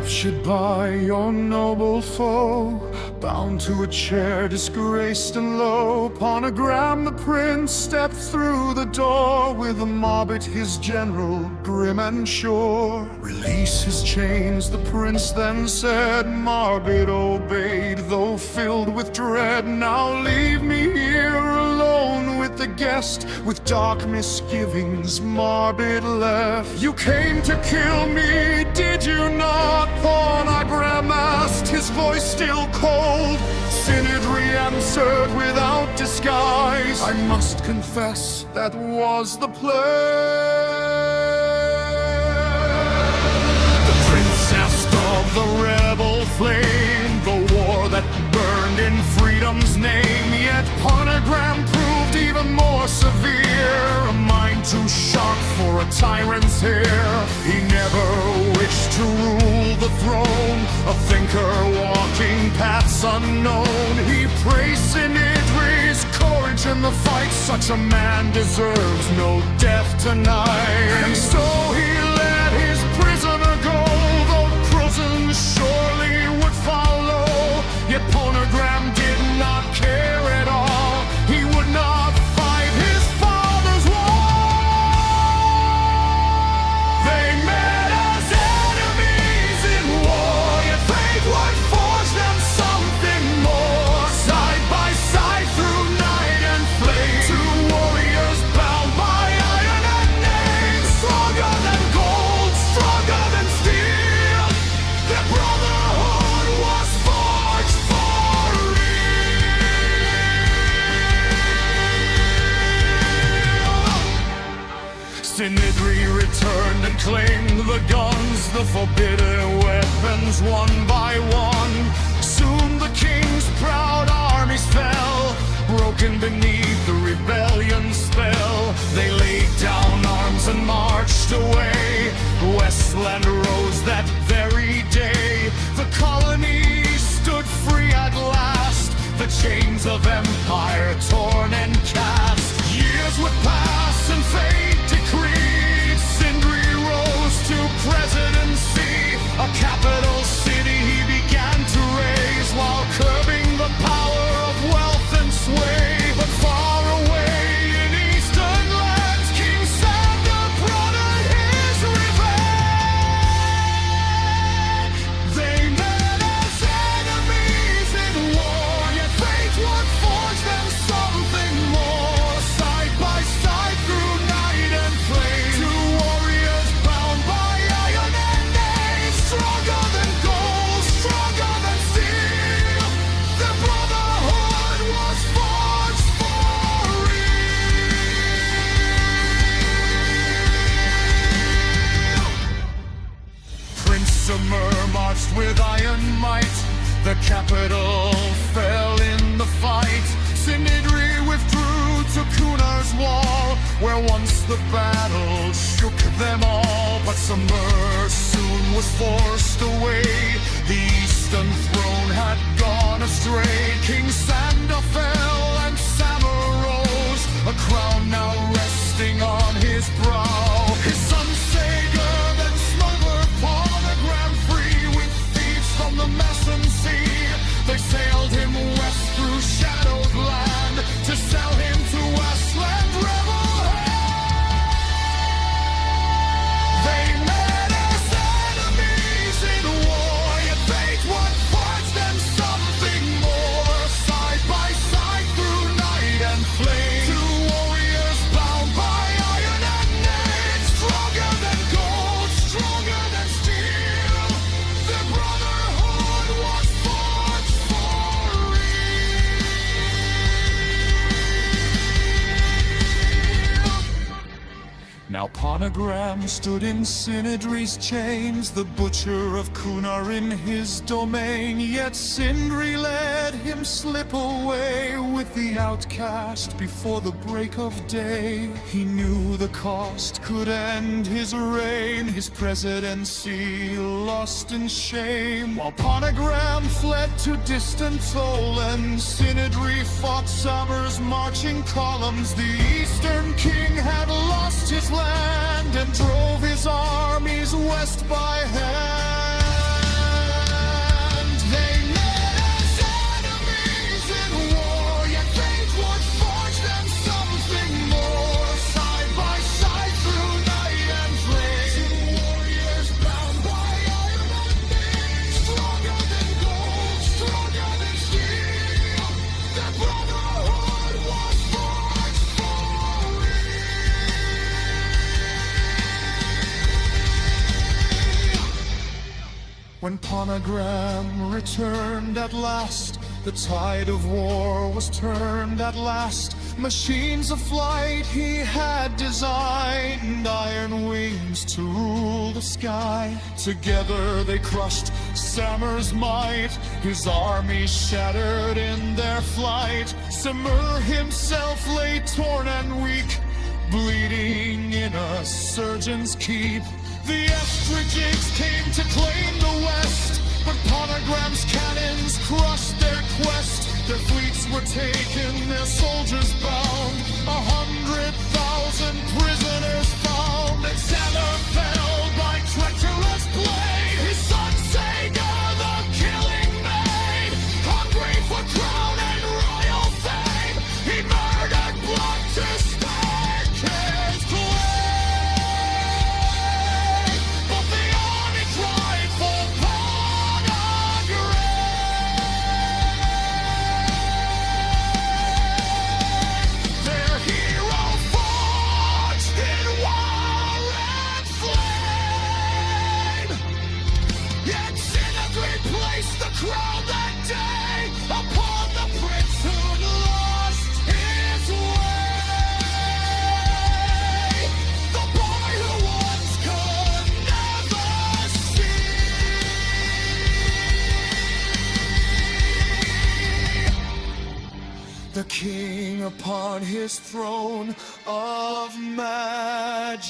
captured by your noble foe, bound to a chair, disgraced and low. Ponagram the prince stepped through the door, with a mob at his general, grim and sure. Release his chains, the prince then said. Marbid obeyed, though filled with dread. Now leave me here alone with the guest. With dark misgivings, Marbid left. You came to kill me, did you not? Ponagram asked, his voice still cold. Sinidri answered without disguise, I must confess, that was the plan. The princess of the rebel flame, the war that burned in freedom's name. Yet Ponagram proved even more severe, a mind too sharp for a tyrant's hair. He never wished to rule the throne, a thinker walking paths unknown. He praised Sinidri's courage in the fight. Such a man deserves no death tonight. And so he let his prisoner go, though prison surely would follow. Yet Ponagram did not care at all. He would not fight his father's war. They met as enemies in war, yet fate would forge them something more. Side by side through night and flame, two warriors bound by iron and names. Stronger than gold, stronger than steel, their brotherhood was forged for real. Sinidri returned and claimed the guns, the forbidden weapons one by one. Soon the king's proud armies fell, broken beneath the rebellion's spell. They laid down arms and marched away. Westland rose that very day. The colonies stood free at last, the chains of empire torn and cast. Years would pass and fate decreed. Sindri rose to presidency, a capital city he began to raise, while curbing the power of wealth and sway. But far away in eastern lands, King Sander brought his revenge. They met as enemies in war, yet fate would forge them something more. Side by side through night and flame, two warriors bound by iron and names. Stronger than gold, stronger than steel, their brotherhood was forged for real. Prince Summer marched with iron might, the capital fell in the fight. Sinidri withdrew to Kunar's wall, where once the battle shook them all. But Summer soon was forced away, the eastern throne had gone astray. King Sander fell and Samur rose, a crown now resting on his brow. His son Sager then smuggled Ponagram free, with thieves from the Messon Sea. They sailed him west through shadowed land, to sell him to Westland rebel hand. They met as enemies in war, yet fate would forge them something more. Side by side through night and flame, two warriors bound by iron and names. Stronger than gold, stronger than steel, their brotherhood was forged for real. Now Ponagram stood in Sinidri's chains, the butcher of Kunar in his domain. Yet Sindri let him slip away with the outcast before the break of day. He knew the cost could end his reign, his presidency lost in shame. While Ponagram fled to distant Toland, Sinidri fought Summer's marching columns. The Eastern King had lost his land and drove his armies west by hand. Ponagram returned at last. The tide of war was turned at last. Machines of flight he had designed, iron wings to rule the sky. Together they crushed Samer's might, his army shattered in their flight. Samer himself lay torn and weak, bleeding in a surgeon's keep. The Estrigigs came to claim the West, but Ponagram's cannons crushed their quest. Their fleets were taken, their soldiers bound, 100,000 prisoners found. And Samer fell by treacherous blade, his son Sager the killing made. Hungry for crown and royal fame, he murdered blood to stake his claim. But the army cried for Ponagram. Their hero fought in war and flame. Yet Sinidri placed the crown that day upon the prince who'd lost his way. The boy who once could never see. The king upon his throne of majesty.